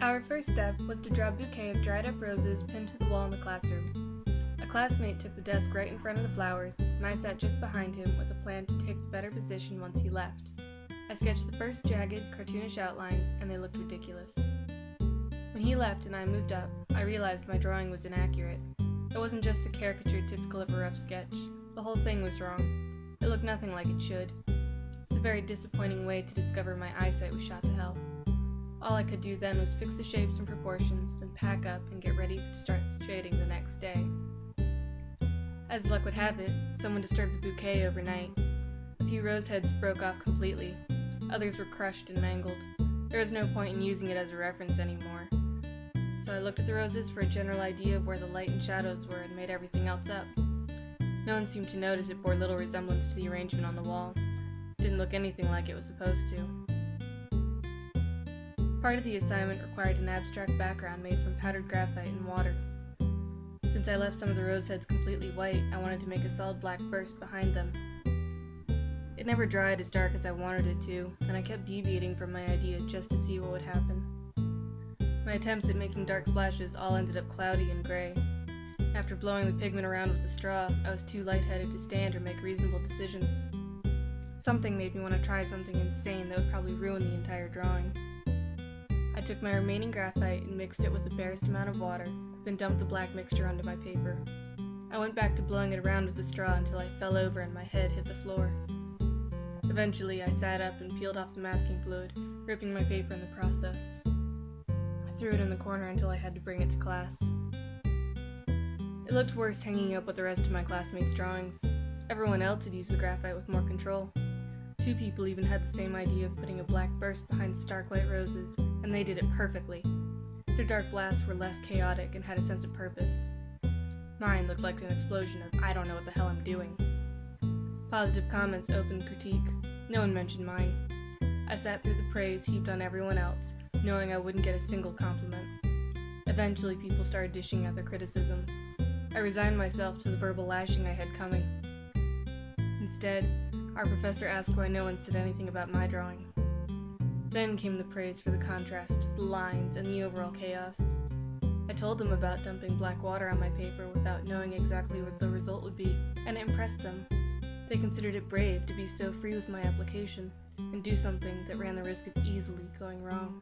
Our first step was to draw a bouquet of dried-up roses pinned to the wall in the classroom. A classmate took the desk right in front of the flowers, and I sat just behind him with a plan to take the better position once he left. I sketched the first jagged, cartoonish outlines, and they looked ridiculous. When he left and I moved up, I realized my drawing was inaccurate. It wasn't just the caricature typical of a rough sketch. The whole thing was wrong. It looked nothing like it should. It's a very disappointing way to discover my eyesight was shot to hell. All I could do then was fix the shapes and proportions, then pack up and get ready to start shading the next day. As luck would have it, someone disturbed the bouquet overnight. A few rose heads broke off completely. Others were crushed and mangled. There was no point in using it as a reference anymore. So I looked at the roses for a general idea of where the light and shadows were and made everything else up. No one seemed to notice it bore little resemblance to the arrangement on the wall. It didn't look anything like it was supposed to. Part of the assignment required an abstract background made from powdered graphite and water. Since I left some of the rose heads completely white, I wanted to make a solid black burst behind them. It never dried as dark as I wanted it to, and I kept deviating from my idea just to see what would happen. My attempts at making dark splashes all ended up cloudy and gray. After blowing the pigment around with a straw, I was too lightheaded to stand or make reasonable decisions. Something made me want to try something insane that would probably ruin the entire drawing. I took my remaining graphite and mixed it with the barest amount of water, then dumped the black mixture onto my paper. I went back to blowing it around with the straw until I fell over and my head hit the floor. Eventually, I sat up and peeled off the masking fluid, ripping my paper in the process. I threw it in the corner until I had to bring it to class. It looked worse hanging up with the rest of my classmates' drawings. Everyone else had used the graphite with more control. 2 people even had the same idea of putting a black burst behind stark white roses, and they did it perfectly. Their dark blasts were less chaotic and had a sense of purpose. Mine looked like an explosion of I don't know what the hell I'm doing. Positive comments opened critique. No one mentioned mine. I sat through the praise heaped on everyone else, knowing I wouldn't get a single compliment. Eventually, people started dishing out their criticisms. I resigned myself to the verbal lashing I had coming. Instead, our professor asked why no one said anything about my drawing. Then came the praise for the contrast, the lines, and the overall chaos. I told them about dumping black water on my paper without knowing exactly what the result would be, and it impressed them. They considered it brave to be so free with my application and do something that ran the risk of easily going wrong.